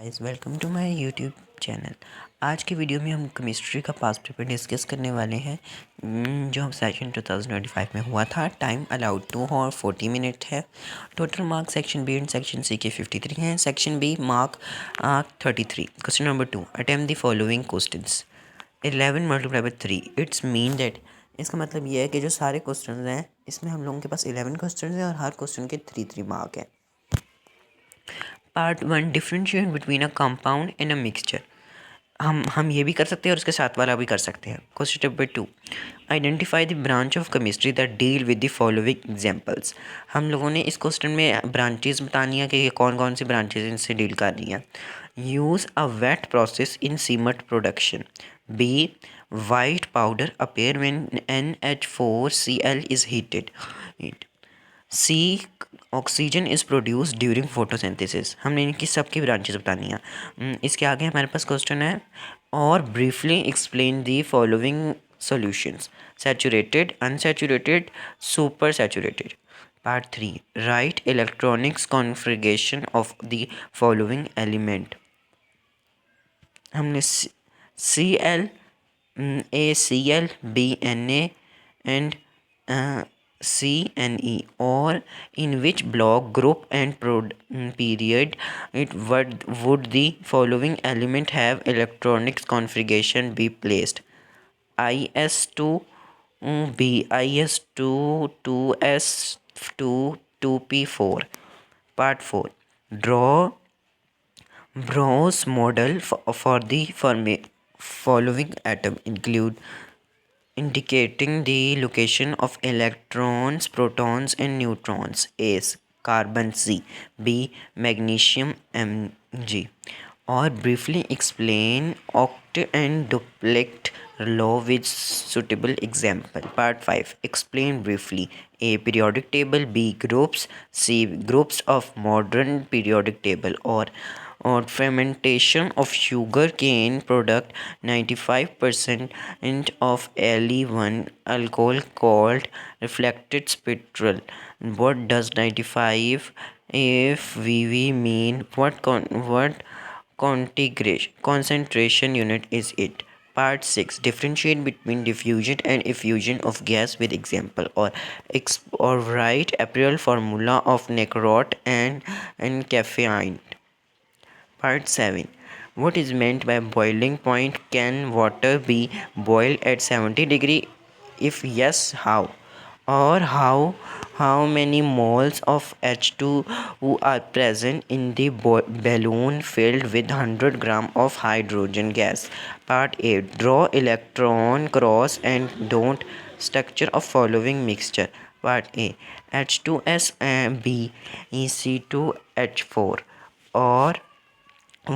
Guys, welcome to my YouTube channel. आज की video में हम केमिस्ट्री का पास्ट पेपर डिस्कस करने वाले हैं, जो हम सेशन 2025 में हुआ था। टाइम अलाउड 2 और 40 मिनट है। Total mark section B and section C के 53 हैं। Section B mark 33। Question number 2, attempt the following questions. 11 multiply by 3 it's mean that, इसका मतलब ये है कि जो सारे क्वेश्चन हैं इसमें हम लोगों के पास 11 क्वेश्चन हैं और हर क्वेश्चन के 3 मार्क है। Part 1, differentiate between a compound and a mixture. हम ये भी कर सकते हैं और उसके साथ वाला भी कर सकते हैं। Question number 2, identify the branch of chemistry that deal with the following examples. हम लोगों ने इस क्वेश्चन में ब्रांचेस बतानी है कि ये कौन कौन सी ब्रांचेस इनसे डील कर रही हैं। Use a wet process in cement production. B, white powder appear when NH4Cl is heated. C, oxygen is produce during photosynthesis. हमने इनकी सबकी ब्रांचेस बतानी है। इसके आगे हमारे पास क्वेश्चन है, और briefly explain the following solutions: saturated, unsaturated, super saturated. Part 3, right electronics configuration of the following element. हमने Cl, ACl, BNA and CNE, or in which block, group and period would the following element have electronics configuration be placed? IS2, B, IS2, 2S2, 2P4. Part 4, draw Bronze model for the following atom include indicating the location of electrons, protons and neutrons: A, carbon C, B, magnesium Mg. Or briefly explain oct and duplet law with suitable example. Part 5, explain briefly: A, periodic table, B, groups, C, groups of modern periodic table. Or fermentation of sugar cane product, 95% of Ale1 alcohol called reflected spectral. What does 95 FVV mean? What concentration unit is it? Part 6, differentiate between diffusion and effusion of gas with example. Or write April formula of Necrot and caffeine. Part 7, what is meant by boiling point? Can water be boiled at 70 degree? If yes, how? Or how many moles of H2 are present in the balloon filled with 100 gram of hydrogen gas? Part 8, draw electron cross and dot structure of following mixture. Part A, H2S and B, EC2H4. Or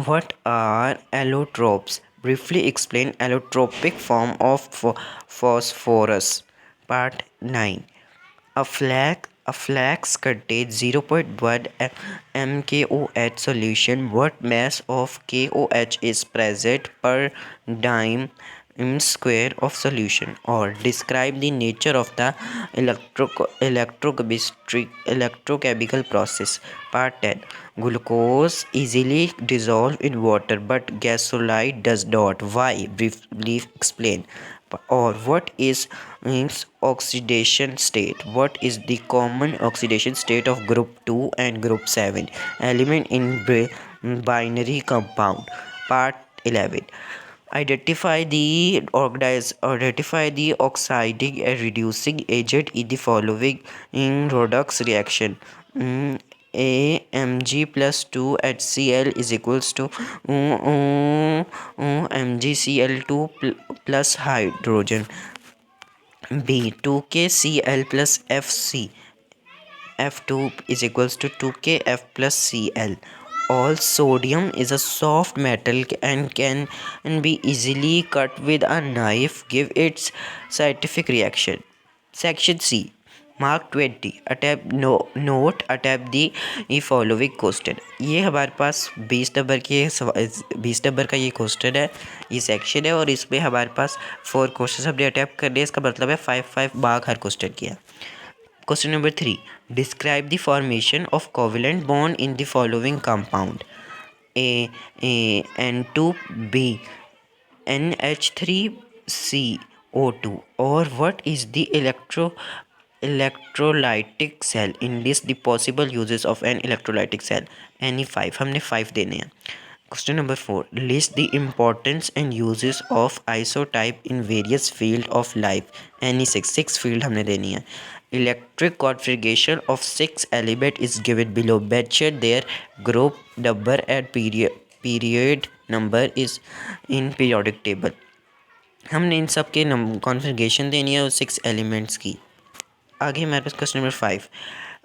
what are allotropes? Briefly explain allotropic form of phosphorus. Part 9, a flax contains 0.1 mKOH solution. What mass of KOH is present per dime square of solution? Or describe the nature of the electrochemical process. Part 10, glucose easily dissolve in water but gasolite does not. Why? Briefly explain. Or what is oxidation state? What is the common oxidation state of group 2 and group 7 element in binary compound? Part 11, identify the oxidizing and reducing agent in the following redox reaction. AMG plus 2 HCl is equals to MgCl2 plus hydrogen. B, 2KCl plus F2 is equals to 2KF plus Cl. All sodium is a soft metal and can be easily cut with a knife. Give its scientific reaction. Section C, mark 20, note attempt the following question. ये हमारे पास 20 number का ये question है, ये section है, और इसमें हमारे पास 4 क्वेश्चन हमने अटैम्प्ट करने। इसका मतलब है 5 मार्क हर क्वेश्चन किया। Question number 3, describe the formation of covalent bond in the following compound. N2B NH3CO2? Or what is the electrolytic cell? In this the possible uses of an electrolytic cell. Any 5, हमने 5 देने हैं. Question number 4. List the importance and uses of isotype in various field of life. Any 6 field हमने देनी है. Electric configuration of 6 element is given below. Becher their group number and period number is in periodic table. हमने इन सब के configuration देनी है और 6 elements की. आगे हमारे पास question number 5.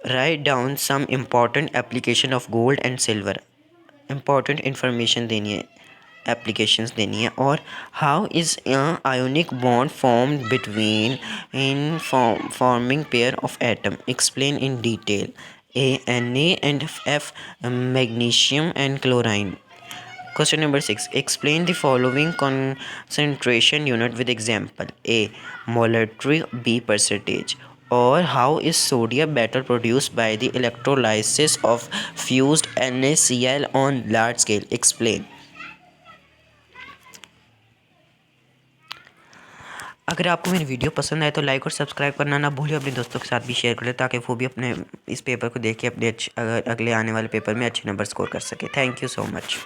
Write down some important application of gold and silver. Important information देनी है, एप्लीकेशंस देनी है. और how is ionic bond form between in forming pair of atom. Explain in detail. Na and F magnesium and chlorine. Question number 6. Explain the following concentration unit with example. A. Molarity. B. Percentage. Or how is sodium better produced by the electrolysis of fused NaCl on large scale? Explain. अगर आपको मेरी video पसंद आए तो like और subscribe करना ना भूलिए. अपने दोस्तों के साथ भी शेयर कर ले ताकि वो भी अपने इस पेपर को देख के अपने अगले आने वाले पेपर में अच्छे नंबर स्कोर कर सके. Thank you so much.